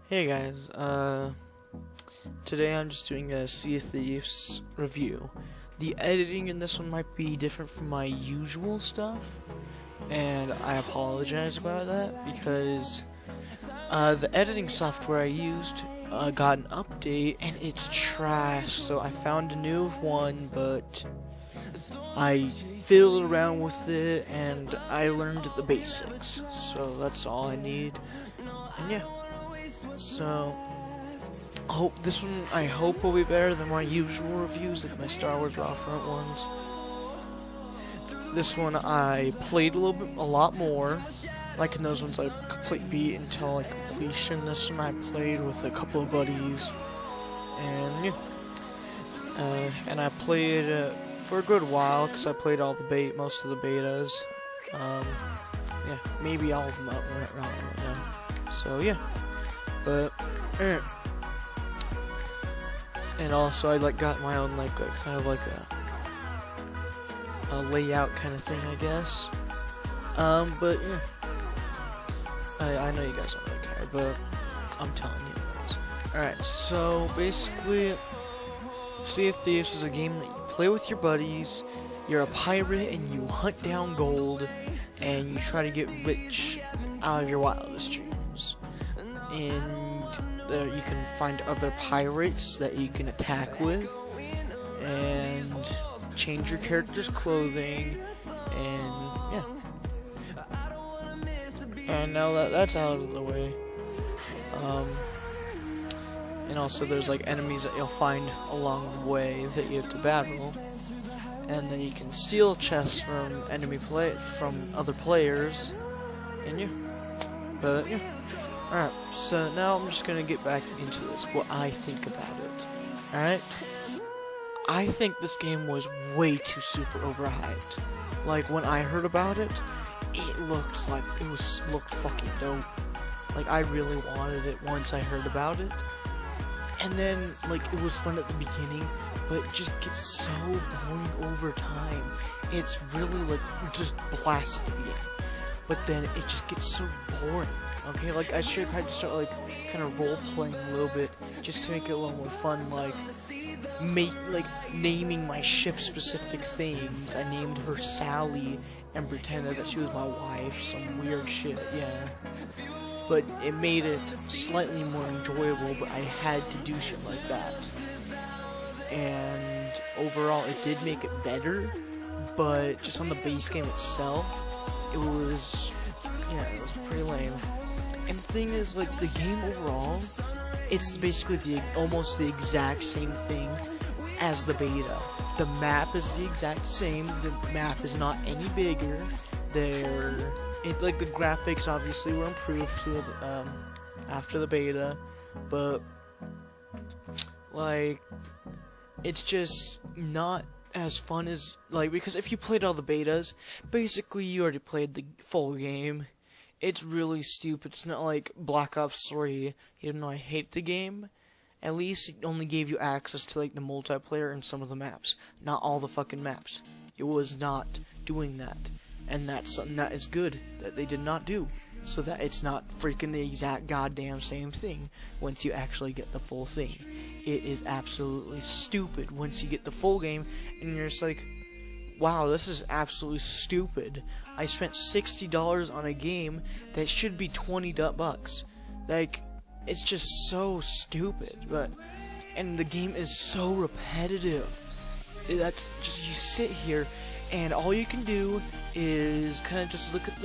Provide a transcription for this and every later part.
Hey guys, today I'm just doing a Sea of Thieves review. The editing in this one might be different from my usual stuff, and I apologize about that because the editing software I used got an update and it's trash, so I found a new one, but I fiddled around with it and I learned the basics, so that's all I need, and yeah. So, I hope will be better than my usual reviews, like my Star Wars Battlefront ones. This one I played a lot more. Like in those ones, I beat until like completion. This one I played with a couple of buddies, and yeah, and I played for a good while because I played most of the betas. Yeah, maybe all of them out right now. So yeah. But, and also I got my own kind of a layout kind of thing, I guess. But yeah, I know you guys don't really care, but I'm telling you guys. Alright, so basically, Sea of Thieves is a game that you play with your buddies. You're a pirate and you hunt down gold, and you try to get rich out of your wildest dreams. And there you can find other pirates that you can attack with, and change your character's clothing, and yeah. And now that that's out of the way, and also there's enemies that you'll find along the way that you have to battle, and then you can steal chests from from other players, and yeah. But yeah. Alright, so now I'm just gonna get back into this, what I think about it. Alright? I think this game was way too super overhyped. Like, when I heard about it, it looked fucking dope. Like, I really wanted it once I heard about it. And then, it was fun at the beginning, but it just gets so boring over time. It's really, just blast at the beginning. But then it just gets so boring. Okay, I should have had to start, kind of role-playing a little bit, just to make it a little more fun, naming my ship-specific things. I named her Sally, and pretended that she was my wife, some weird shit, yeah. But it made it slightly more enjoyable, but I had to do shit like that. And overall, it did make it better, but just on the base game itself, it was pretty lame. And the thing is, the game overall, it's basically almost the exact same thing as the beta. The map is the exact same. The map is not any bigger. The graphics obviously were improved to after the beta, but it's just not as fun as because if you played all the betas, basically you already played the full game. It's really stupid. It's not like Black Ops 3, even though I hate the game. At least it only gave you access to the multiplayer and some of the maps, not all the fucking maps. It was not doing that, and that's something that is good that they did not do, so that it's not freaking the exact goddamn same thing once you actually get the full thing. It is absolutely stupid once you get the full game, and you're just like, wow, this is absolutely stupid. I spent $60 on a game that should be $20. It's just so stupid. And the game is so repetitive. That's just, you sit here, and all you can do is kind of just look at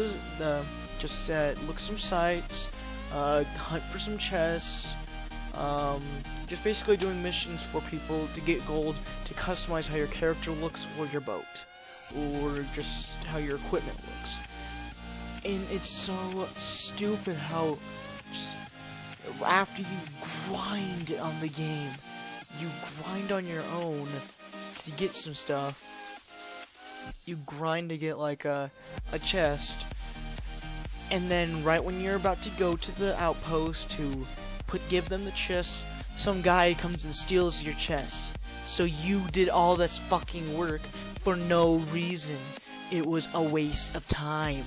look some sites, hunt for some chests, just basically doing missions for people to get gold, to customize how your character looks or your boat, or just how your equipment looks. And it's so stupid how just after you grind on the game, you grind on your own to get some stuff. You grind to get a chest, and then right when you're about to go to the outpost to give them the chest, some guy comes and steals your chest. So you did all this fucking work for no reason. It was a waste of time,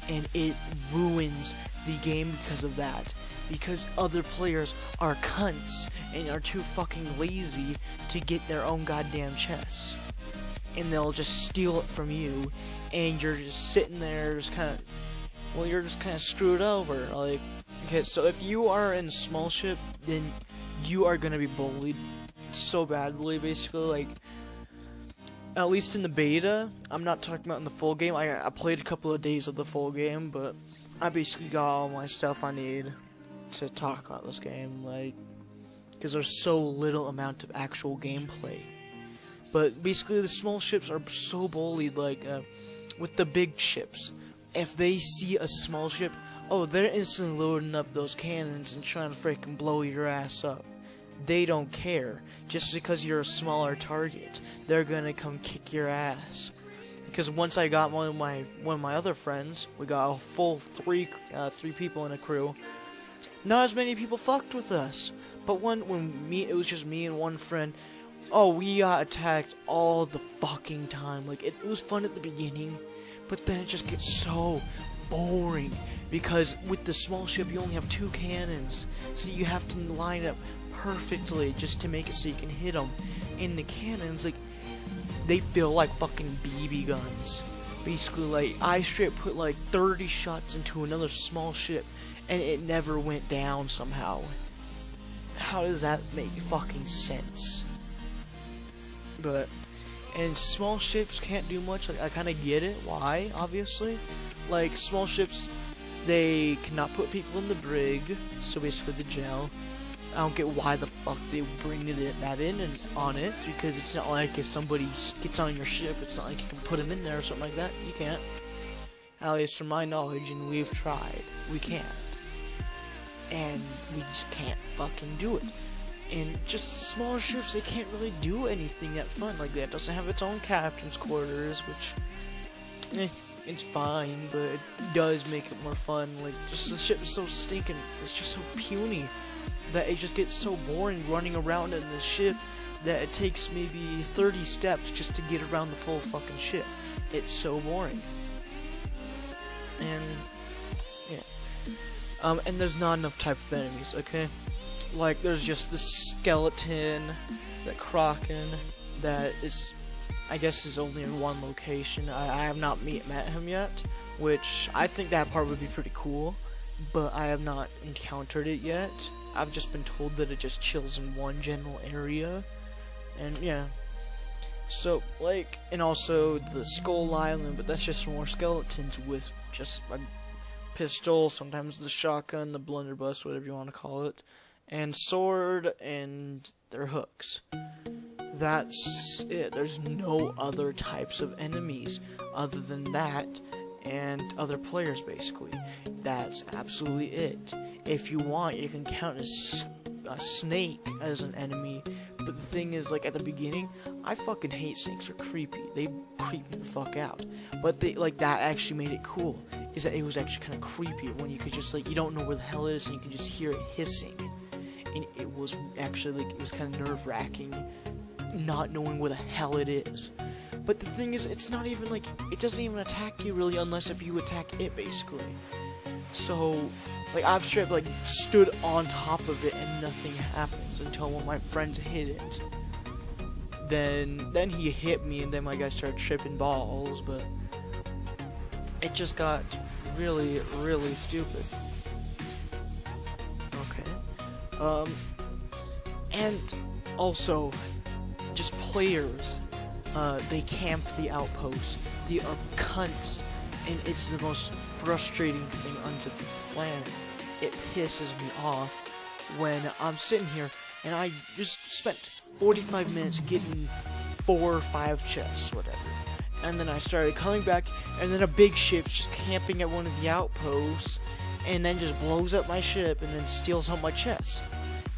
and it ruins the game because of that. Because other players are cunts and are too fucking lazy to get their own goddamn chests. And they'll just steal it from you, and you're just sitting there just kind of, well, you're just kind of screwed over. Like, okay, so if you are in small ship, then you are gonna be bullied so badly, basically. Like, at least in the beta, I'm not talking about in the full game. I played a couple of days of the full game, but I basically got all my stuff I need to talk about this game, like, because there's so little amount of actual gameplay. But basically, the small ships are so bullied, like, with the big ships. If they see a small ship, oh, they're instantly loading up those cannons and trying to freaking blow your ass up. They don't care. Just because you're a smaller target, they're gonna come kick your ass. Because once I got one of my other friends, we got a full three people in a crew. Not as many people fucked with us, but it was just me and one friend. Oh, we got attacked all the fucking time. Like, it was fun at the beginning, but then it just gets so boring. Because with the small ship, you only have 2 cannons, so you have to line up perfectly just to make it so you can hit them. And the cannons, like, they feel like fucking BB guns. Basically, like, I straight put like 30 shots into another small ship, and it never went down somehow. How does that make fucking sense? And small ships can't do much. Like, I kind of get it. Why? Obviously, like, small ships, they cannot put people in the brig, so basically the jail. I don't get why the fuck they bring that in and on it, because it's not like if somebody gets on your ship, it's not like you can put them in there or something like that. You can't. At least from my knowledge, and we've tried, we can't. And we just can't fucking do it. And just smaller ships, they can't really do anything that fun. Like, that doesn't have its own captain's quarters, which, it's fine, but it does make it more fun. Like, just the ship is so stinking, it's just so puny, that it just gets so boring running around in the ship that it takes maybe 30 steps just to get around the full fucking ship. It's so boring. And, yeah. And there's not enough type of enemies, okay? Like, there's just the skeleton, the kraken, that is, I guess, is only in one location. I have not met him yet, which I think that part would be pretty cool, but I have not encountered it yet. I've just been told that it just chills in one general area, and yeah. So, like, and also the Skull Island, but that's just more skeletons with just a pistol, sometimes the shotgun, the blunderbuss, whatever you want to call it, and sword, and their hooks. That's it. There's no other types of enemies other than that and other players, basically. That's absolutely it. If you want, you can count a snake as an enemy, but the thing is, like, at the beginning, I fucking hate snakes. They're creepy. They creep me the fuck out. But that actually made it cool, is that it was actually kind of creepy when you could just, like, you don't know where the hell it is and you can just hear it hissing. And it was actually, like, it was kind of nerve-wracking not knowing where the hell it is. But the thing is, it's not even, like, it doesn't even attack you really unless if you attack it, basically. So, like, I've straight, like, stood on top of it and nothing happens until one of my friends hit it. Then he hit me, and then my guy started tripping balls, but it just got really, really stupid. Okay. And also, just players, they camp the outposts. They are cunts, and it's the most frustrating thing on the planet. It pisses me off when I'm sitting here and I just spent 45 minutes getting 4 or 5 chests, whatever. And then I started coming back, and then a big ship's just camping at one of the outposts, and then just blows up my ship and then steals all my chests.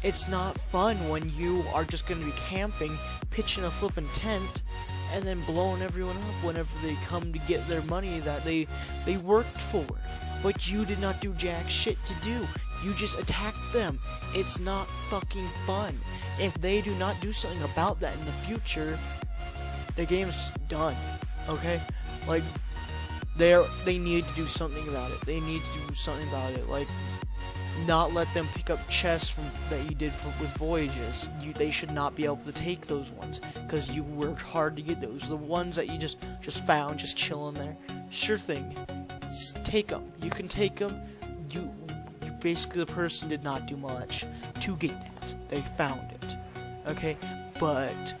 It's not fun when you are just going to be camping, pitching a flippin' tent, and then blowing everyone up whenever they come to get their money that they worked for. But you did not do jack shit to do. You just attacked them. It's not fucking fun. If they do not do something about that in the future, the game's done. Okay? Like, They need to do something about it. They need to do something about it. Like, not let them pick up chests that you did with voyages. They should not be able to take those ones because you worked hard to get those. The ones that you just found, just chilling there. Sure thing, take them. You can take them. You basically, the person did not do much to get that. They found it, okay? But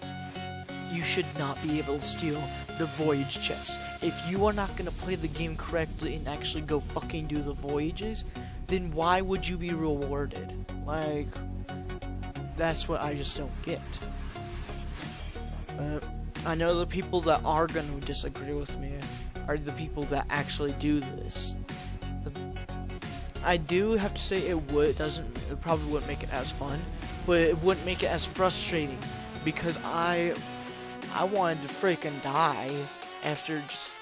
you should not be able to steal the voyage chests. If you are not gonna play the game correctly and actually go fucking do the voyages, then why would you be rewarded? Like, that's what I just don't get. I know the people that are gonna disagree with me are the people that actually do this. But I do have to say it probably wouldn't make it as fun, but it wouldn't make it as frustrating because I wanted to freaking die after just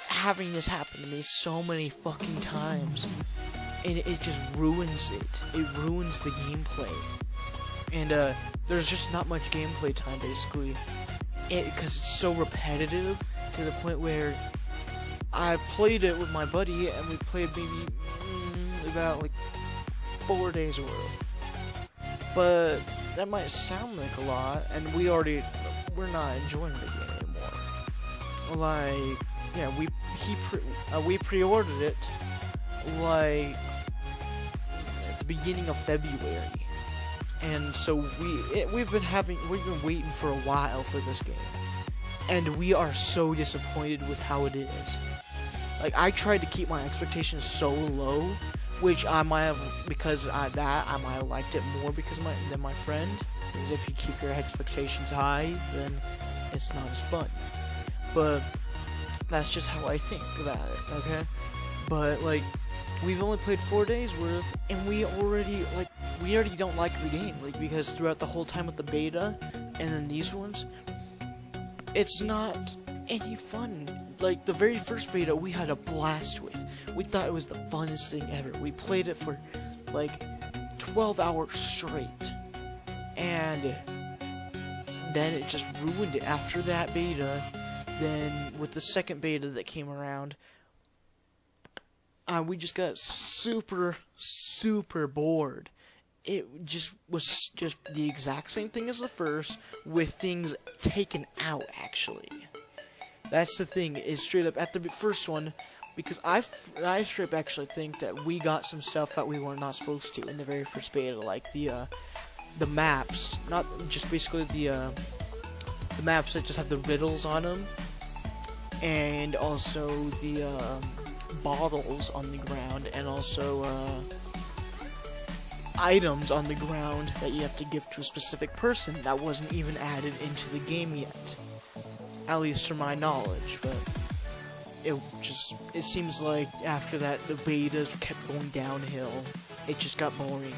having this happen to me so many fucking times. And it just ruins it. It ruins the gameplay. And there's just not much gameplay time basically. Because it's so repetitive to the point where I played it with my buddy and we played maybe about like 4 days worth. But that might sound like a lot, and we're not enjoying the game anymore. Like, yeah, we pre-ordered it like at the beginning of February, and so we've been waiting for a while for this game, and we are so disappointed with how it is. Like, I tried to keep my expectations so low, which I might have, because I might have liked it more than my friend. Because if you keep your expectations high, then it's not as fun. But that's just how I think about it, okay? But like, we've only played 4 days worth, and we already don't like the game, like, because throughout the whole time with the beta and then these ones, it's not any fun. Like, the very first beta we had a blast with. We thought it was the funnest thing ever. We played it for like 12 hours straight, and then it just ruined it after that beta. Then with the second beta that came around, we just got super bored. It just was just the exact same thing as the first, with things taken out, actually. That's the thing, is straight up at the first one, because I straight up actually think that we got some stuff that we were not supposed to in the very first beta, like the maps, not just basically the maps that just have the riddles on them, and also the bottles on the ground, and also items on the ground that you have to give to a specific person that wasn't even added into the game yet, at least to my knowledge. But it seems like after that the betas kept going downhill. It just got boring.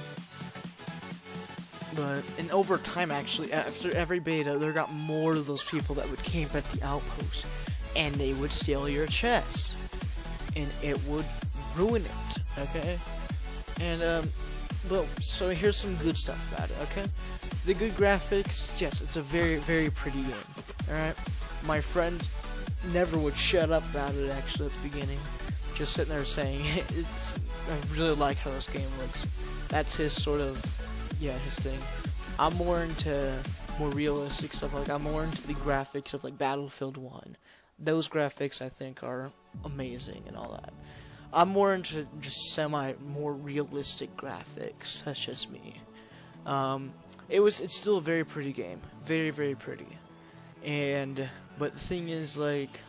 And over time, actually, after every beta, there got more of those people that would camp at the outpost, and they would steal your chests, and it would ruin it, okay? And, so here's some good stuff about it, okay? The good graphics, yes, it's a very, very pretty game, alright? My friend never would shut up about it, actually, at the beginning. Just sitting there saying, I really like how this game looks. That's his sort of, his thing. I'm more into more realistic stuff, like, I'm more into the graphics of, like, Battlefield 1. Those graphics, I think, are amazing and all that. I'm more into just more realistic graphics. That's just me. It's still a very pretty game. Very, very pretty. But the thing is, like,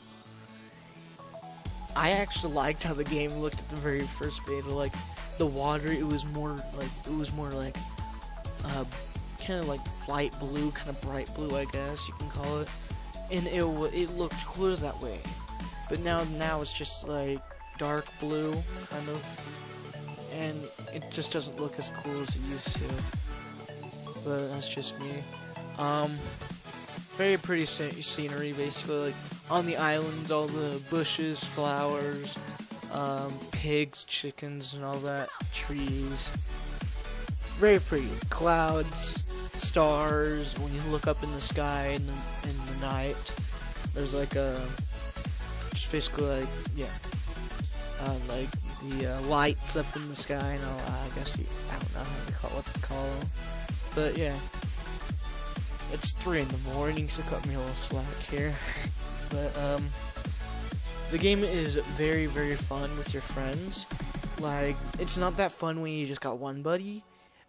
I actually liked how the game looked at the very first beta. Like, the water, it was more like, kind of like light blue, kind of bright blue, I guess you can call it. And it looked cooler that way. But now it's just like dark blue, kind of, and it just doesn't look as cool as it used to. But that's just me. Very pretty scenery, basically. Like, on the islands, all the bushes, flowers, pigs, chickens, and all that, trees. Very pretty. Clouds, stars. When you look up in the sky in the night, there's like a just basically like, yeah, like the lights up in the sky and all. I guess I don't know what to call them, but yeah, it's 3 in the morning, so cut me a little slack here. But the game is very, very fun with your friends. Like, it's not that fun when you just got one buddy,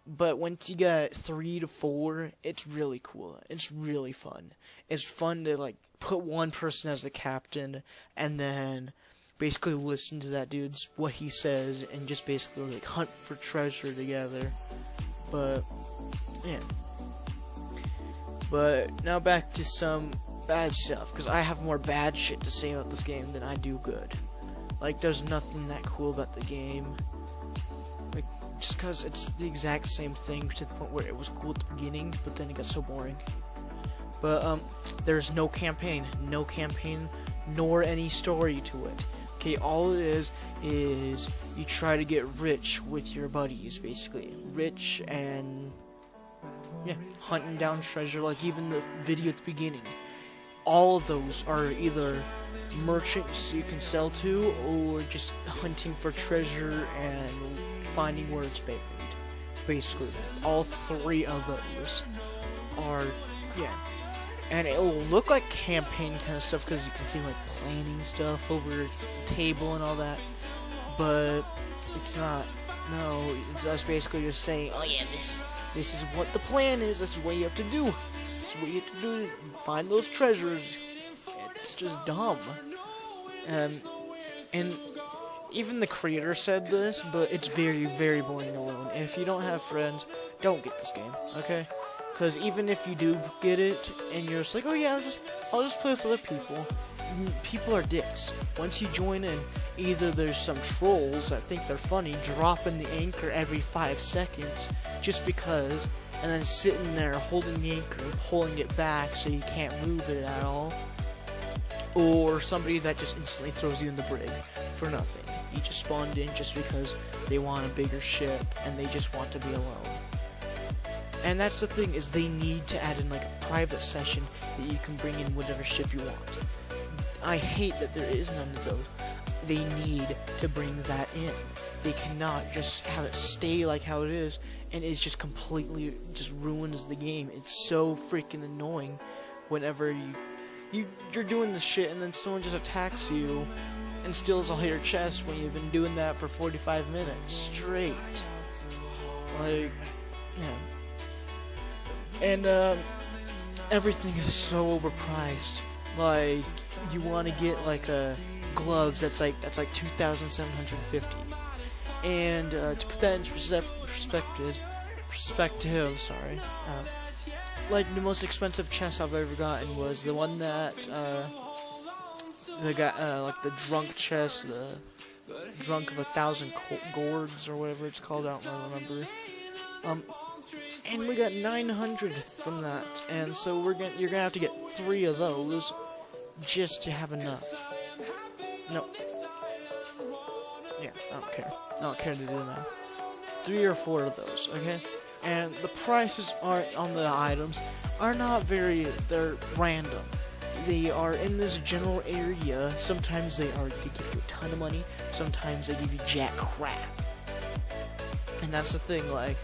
but once you got 3 to 4, it's really cool. It's really fun. It's fun to, like, put one person as the captain, and then basically listen to that dude's, what he says, and just basically, like, hunt for treasure together. But, yeah. But, now back to some bad stuff, because I have more bad shit to say about this game than I do good. Like, there's nothing that cool about the game. Like, just because it's the exact same thing to the point where it was cool at the beginning, but then it got so boring. But, there's no campaign, nor any story to it. Okay, all it is you try to get rich with your buddies, basically. Rich and, yeah, hunting down treasure, like even the video at the beginning. All of those are either merchants you can sell to, or just hunting for treasure and finding where it's buried. Basically, all 3 of those are, yeah. And it will look like campaign kind of stuff because you can see like planning stuff over the table and all that, but it's not. No, it's us basically just saying, oh yeah, this is what the plan is. This is what you have to do. This is what you have to do to find those treasures. It's just dumb. And even the creator said this, but it's very, very boring alone. And if you don't have friends, don't get this game, okay? Because even if you do get it, and you're just like, oh yeah, I'll just play with other people. People are dicks. Once you join in, either there's some trolls that think they're funny, dropping the anchor every 5 seconds, just because, and then sitting there holding the anchor, pulling it back so you can't move it at all. Or somebody that just instantly throws you in the brig for nothing. You just spawned in just because they want a bigger ship, and they just want to be alone. And that's the thing, is they need to add in like a private session that you can bring in whatever ship you want. I hate that there is none of those. They need to bring that in. They cannot just have it stay like how it is, and it's just completely just ruins the game. It's so freaking annoying whenever you're doing this shit and then someone just attacks you and steals all your chests when you've been doing that for 45 minutes straight. Like, yeah. And, everything is so overpriced. Like, you want to get, like, gloves that's like 2,750. And, to put that in perspective, sorry, like, the most expensive chest I've ever gotten was the one that, the guy, like, the drunk chest, the drunk of 1,000 gourds, or whatever it's called, I don't really remember. And we got 900 from that, and so you're gonna have to get 3 of those just to have enough. No. Yeah, I don't care to do the math. 3 or 4 of those, okay? And the prices on the items are not they're random. They are in this general area. Sometimes they give you a ton of money, sometimes they give you jack crap. And that's the thing, like,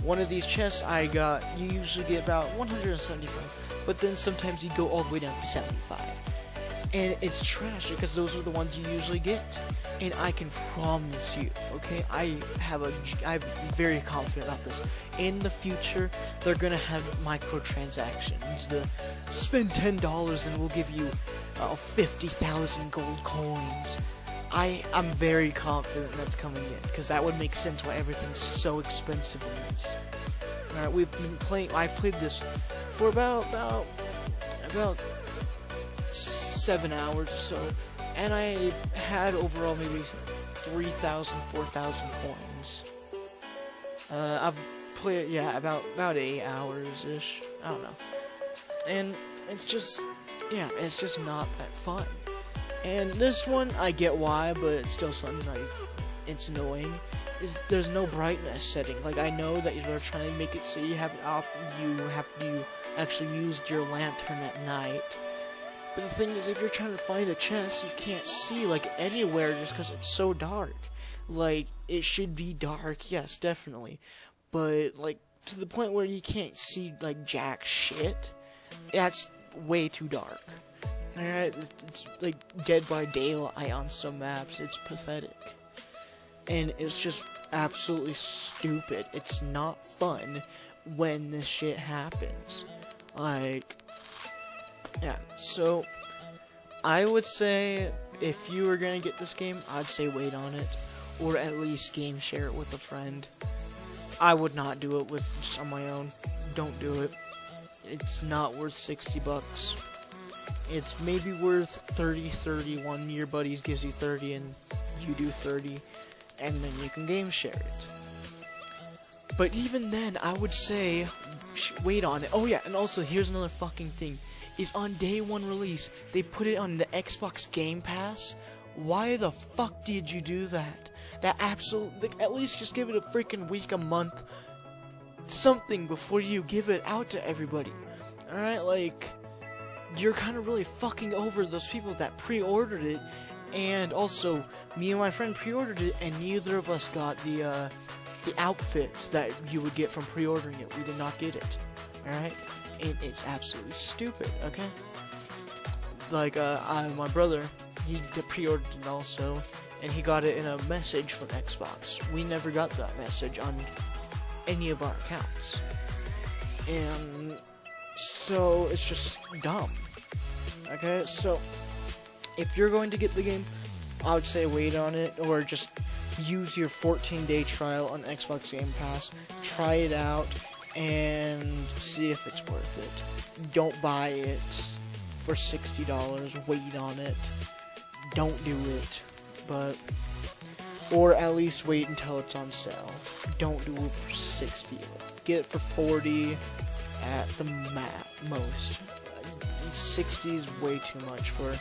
one of these chests I got, you usually get about 175, but then sometimes you go all the way down to 75. And it's trash because those are the ones you usually get. And I can promise you, okay, I'm very confident about this. In the future, they're gonna have microtransactions. Spend $10 and we'll give you 50,000 gold coins. I'm very confident that's coming in, because that would make sense why everything's so expensive in this. Alright, I've played this for about 7 hours or so, and I've had overall maybe 3,000, 4,000 coins. I've played, yeah, about 8 hours-ish, I don't know. And it's just not that fun. And this one, I get why, but it's still something like, it's annoying, is there's no brightness setting. Like, I know that you're trying to make it so you have to actually use your lantern at night, But the thing is, if you're trying to find a chest, you can't see, like, anywhere just because it's so dark. Like, it should be dark, yes, definitely. But, like, to the point where you can't see, like, jack shit, that's way too dark. Alright, it's like Dead by Daylight on some maps. It's pathetic. And it's just absolutely stupid. It's not fun when this shit happens. Like, yeah, so I would say if you were gonna get this game, I'd say wait on it, or at least game share it with a friend. I would not do it with just on my own. Don't do it. It's not worth 60 bucks. It's maybe worth 30, one your buddies gives you 30 and you do 30, and then you can game share it. But even then, I would say wait on it. Oh yeah, and also here's another fucking thing, is on day one release, they put it on the Xbox Game Pass. Why the fuck did you do that? That absolutely, like, at least just give it a freaking week, a month, something before you give it out to everybody. Alright, like, you're kind of really fucking over those people that pre-ordered it, and also, me and my friend pre-ordered it, and neither of us got the outfits that you would get from pre-ordering it. We did not get it, alright? And it's absolutely stupid, okay? Like, my brother, he pre-ordered it also, and he got it in a message from Xbox. We never got that message on any of our accounts. And so, it's just dumb. Okay, so, if you're going to get the game, I would say wait on it, or just use your 14-day trial on Xbox Game Pass, try it out, and see if it's worth it. Don't buy it for $60, wait on it, don't do it, but, or at least wait until it's on sale. Don't do it for 60, get it for 40 at the most. 60 is way too much for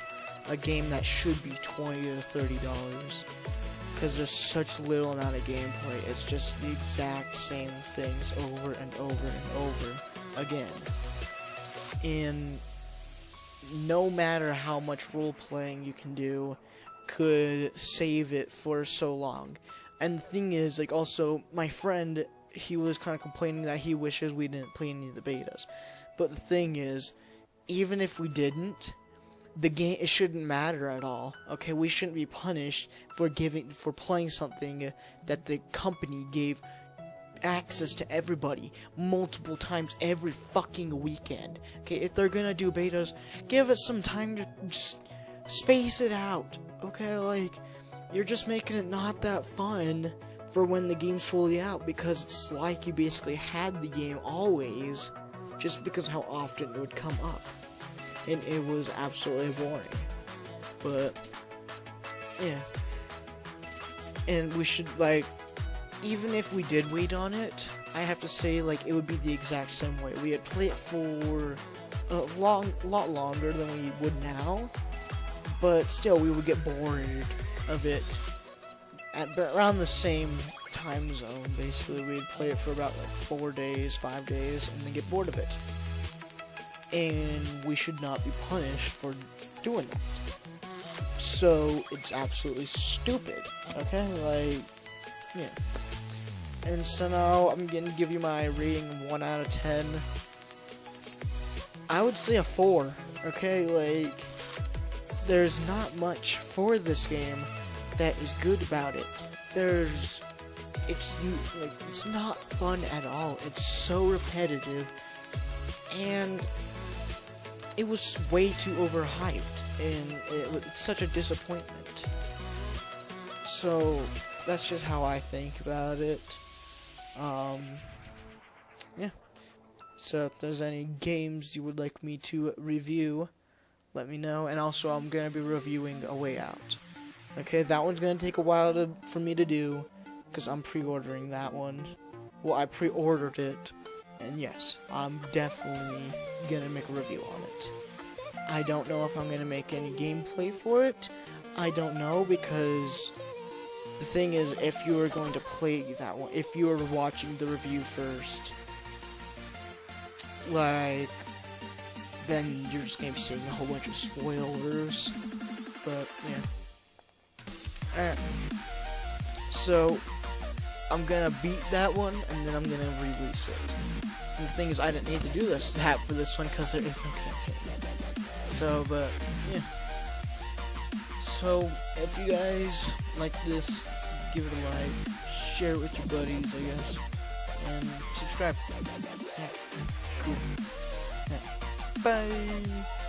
a game that should be $20 to $30, because there's such little amount of gameplay. It's just the exact same things over and over and over again. And no matter how much role playing you can do could save it for so long. And the thing is, like, also, my friend, he was kind of complaining that he wishes we didn't play any of the betas. But the thing is, even if we didn't, the game, it shouldn't matter at all. Okay, we shouldn't be punished for playing something that the company gave access to everybody multiple times every fucking weekend. Okay, if they're gonna do betas, give us some time to just space it out. Okay, like, you're just making it not that fun for when the game's fully out, because it's like you basically had the game always, just because how often it would come up. And it was absolutely boring. But, yeah. And we should, like, even if we did wait on it, I have to say, like, it would be the exact same way. We had played it for a lot longer than we would now, but still, we would get bored of it at around the same time zone. Basically, we'd play it for about, like, 4 days, 5 days, and then get bored of it. And we should not be punished for doing that. So, it's absolutely stupid, okay? Like, yeah. And so now, I'm going to give you my rating 1 out of 10. I would say a 4, okay? Like, there's not much for this game that is good about it. It's not fun at all. It's so repetitive, and it was way too overhyped, and it's such a disappointment. So, that's just how I think about it. Yeah. So, if there's any games you would like me to review, let me know. And also, I'm going to be reviewing A Way Out. Okay, that one's going to take a while for me to do, because I'm pre-ordering that one. Well, I pre-ordered it, and yes, I'm definitely going to make a review on it. I don't know if I'm going to make any gameplay for it. I don't know, because the thing is, if you are going to play that one, if you are watching the review first, like, then you're just gonna be seeing a whole bunch of spoilers. But yeah. Alright. So I'm gonna beat that one, and then I'm gonna release it. And the thing is, I didn't need to do this for this one because there is no campaign. So, but yeah. So if you guys like this, give it a like, share it with your buddies, I guess, and subscribe. Yeah. Cool. Yeah. Bye.